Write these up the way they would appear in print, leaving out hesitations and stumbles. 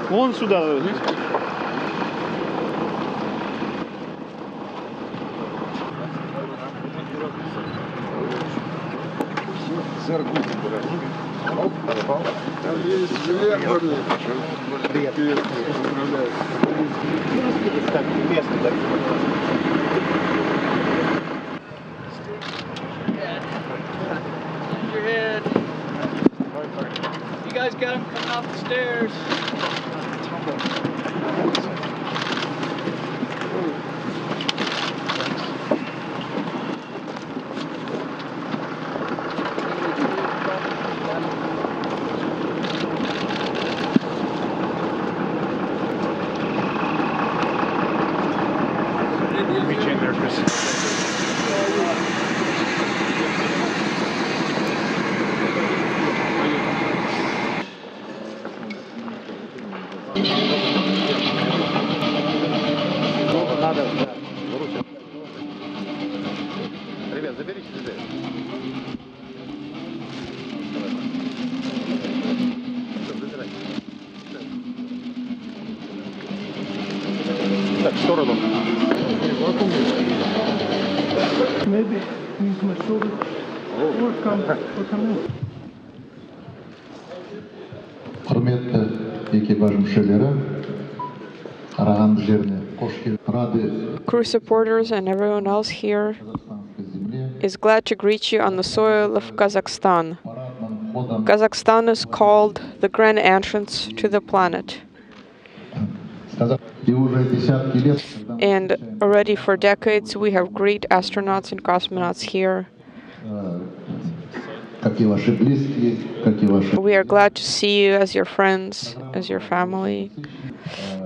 Вон сюда. Your head. You guys got him coming off the stairs. Reach in there, Chris. Ребят, заберите сюда. Так, в сторону. Maybe use my shoulder. Or come in. Құрметті экипаж мүшелері, Қарағанды жеріне қош келдіңіз. Рады Crew supporters and everyone else here Қазақстанской земле. is glad to greet you on the soil of Kazakhstan. Парадным ходом Kazakhstan is called the grand entrance to the planet. и уже десятки лет, And already for decades, we have great astronauts and cosmonauts here. как и ваши близкие, как и ваши We are glad to see you as your friends, as your family.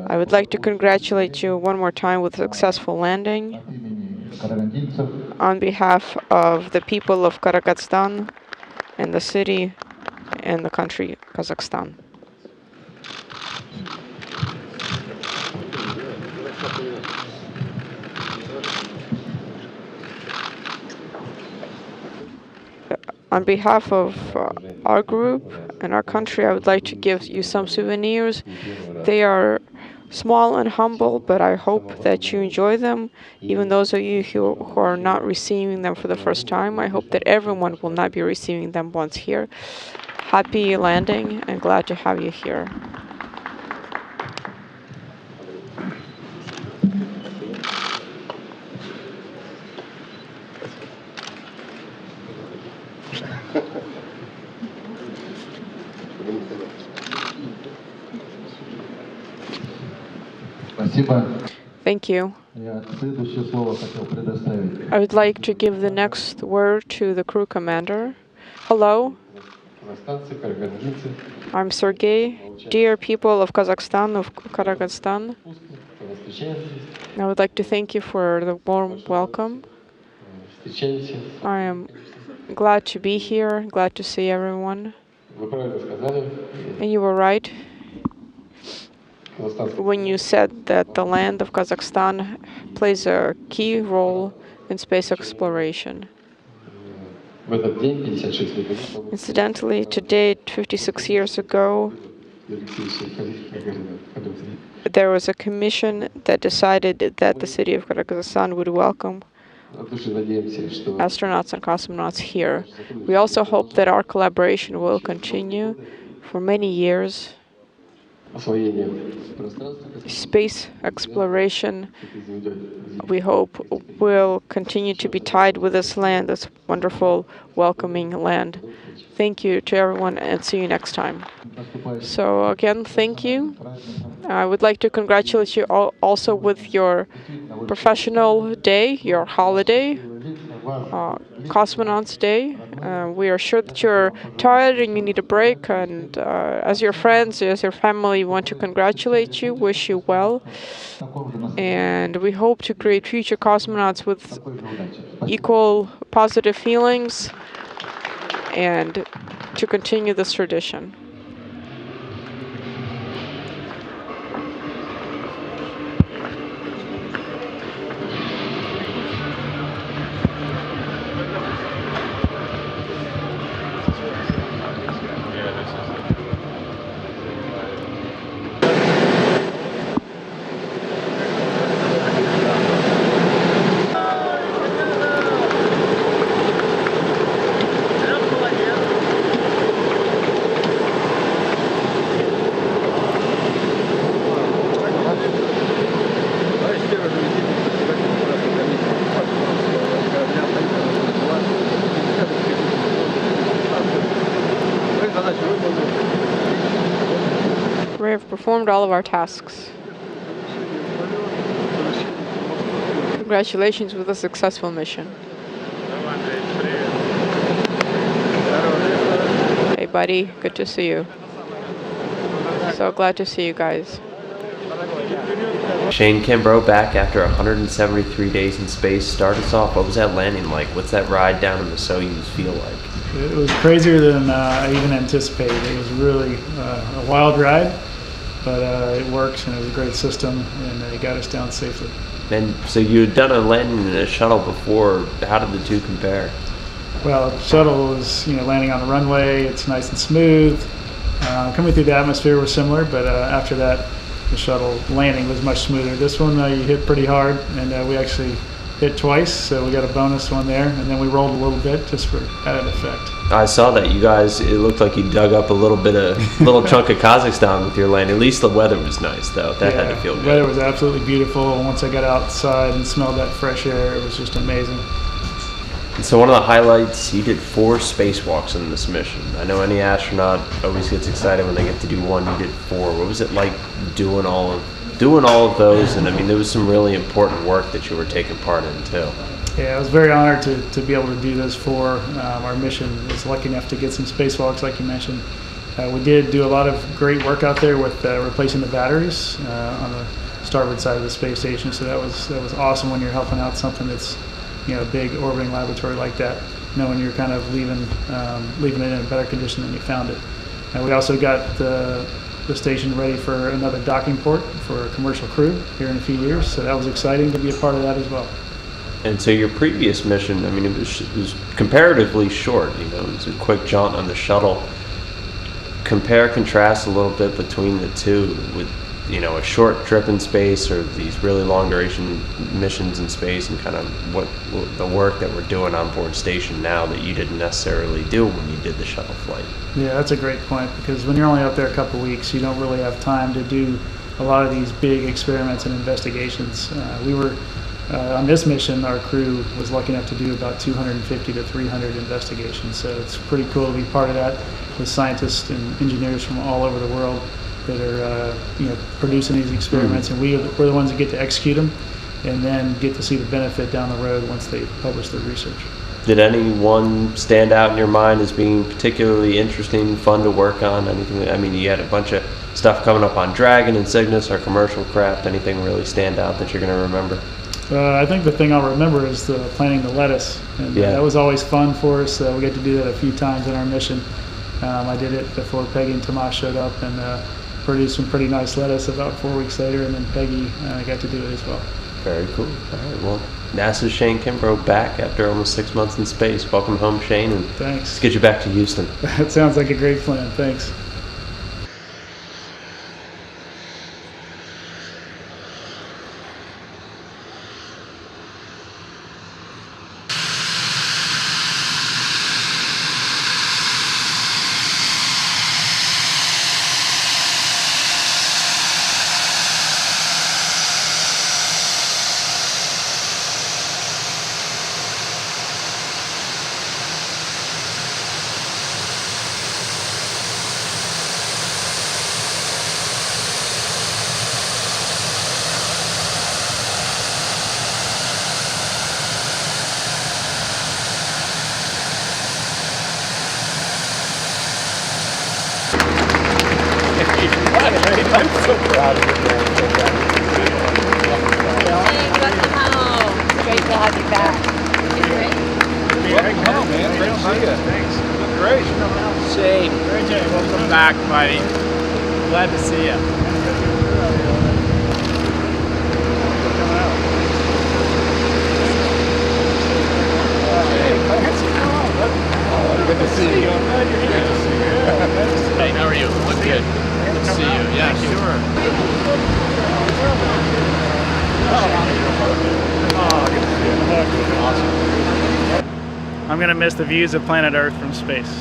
I would like to congratulate you one more time with a successful landing имени карагандинцев. on behalf of the people of Kazakhstan and the city and the country Kazakhstan. On behalf of our group and our country, I would like to give you some souvenirs. They are small and humble, but I hope that you enjoy them. Even those of you who are not receiving them for the first time, I hope that everyone will not be receiving them once here. Happy landing and glad to have you here. Спасибо. Thank you. Я следующее слово хотел предоставить. I would like to give the next word to the crew commander. Hello, Казахстанцы, карагандинцы, I'm Sergey. Dear people of Kazakhstan, of Kazakhstan, когда встречаемся, I would like to thank you for the warm welcome. встречаемся. I am glad to be here, glad to see everyone. Вы правильно сказали, And you were right казахстанцы when you said that the land of Kazakhstan plays a key role in space exploration. в этот день, 56 лет назад, Incidentally, today, 56 years ago, there was a commission that decided that the city of Kazakhstan would welcome от души надеемся, что astronauts and cosmonauts here. We also hope that our collaboration will continue for many years. освоение пространства Space exploration, этой землей we hope, will continue to be tied with this land, this wonderful, welcoming land. Thank you to everyone and see you next time. So again, thank you. I would like to congratulate you all also with your professional day, your holiday, Cosmonauts Day. We are sure that you're tired and you need a break. And as your friends, as your family, we want to congratulate you, wish you well. And we hope to create future cosmonauts with equal positive feelings and to continue this tradition. Yeah, have performed all of our tasks. Congratulations with a successful mission. Hey buddy, good to see you. So glad to see you guys. Shane Kimbrough back after 173 days in space. Start us off. What was that landing like? What's that ride down in the Soyuz feel like? It was crazier than I even anticipated. It was really a wild ride, but it works and it was a great system, and it got us down safely. And so you had done a landing in a shuttle before. How did the two compare? Well, the shuttle was landing on the runway. It's nice and smooth. Coming through the atmosphere was similar, but after that, the shuttle landing was much smoother. This one you hit pretty hard, and we actually hit twice, so we got a bonus one there, and then we rolled a little bit just for added effect. I saw that you guys. It looked like you dug up a little chunk of Kazakhstan with your landing. At least the weather was nice, though. That had to feel good. The weather was absolutely beautiful. Once I got outside and smelled that fresh air, it was just amazing. And so one of the highlights, you did 4 spacewalks in this mission. I know any astronaut always gets excited when they get to do one. You did 4. What was it like doing all of those? And I mean, there was some really important work that you were taking part in too. Yeah, I was very honored to be able to do this for our mission. I was lucky enough to get some spacewalks, like you mentioned. We did do a lot of great work out there with replacing the batteries on the starboard side of the space station. So that was awesome when you're helping out something that's a big orbiting laboratory like that, knowing you're kind of leaving it in a better condition than you found it. And we also got the station ready for another docking port for a commercial crew here in a few years, so that was exciting to be a part of that as well. And so your previous mission, I mean, it was comparatively short. It was a quick jaunt on the shuttle. Compare, contrast a little bit between the two with a short trip in space or these really long duration missions in space, and kind of what the work that we're doing on board station now that you didn't necessarily do when you did the shuttle flight. Yeah, that's a great point, because when you're only out there a couple of weeks, you don't really have time to do a lot of these big experiments and investigations. We were on this mission, our crew was lucky enough to do about 250 to 300 investigations, so it's pretty cool to be part of that with scientists and engineers from all over the world that are producing these experiments, and we're the ones that get to execute them and then get to see the benefit down the road once they publish their research. Did anyone stand out in your mind as being particularly interesting, fun to work on? Anything? I mean, you had a bunch of stuff coming up on Dragon and Cygnus, our commercial craft. Anything really stand out that you're going to remember? I think the thing I'll remember is planting the lettuce, and that was always fun for us. We got to do that a few times in our mission. I did it before Peggy and Tomas showed up, and produced some pretty nice lettuce about 4 weeks later, and then Peggy got to do it as well. Very cool. All right, well, NASA's Shane Kimbrough back after almost 6 months in space. Welcome home, Shane, and thanks. Let's get you back to Houston. That sounds like a great plan. Thanks. I'm so proud of you, man. Welcome home. Great to have you back. Welcome home, man. Great to see you. Thanks. Great. Shane, welcome back, buddy. Glad to see you. Good to see you. Hey, how are you? What's good? Good to see you. Yeah, sure. I'm going to miss the views of planet Earth from space.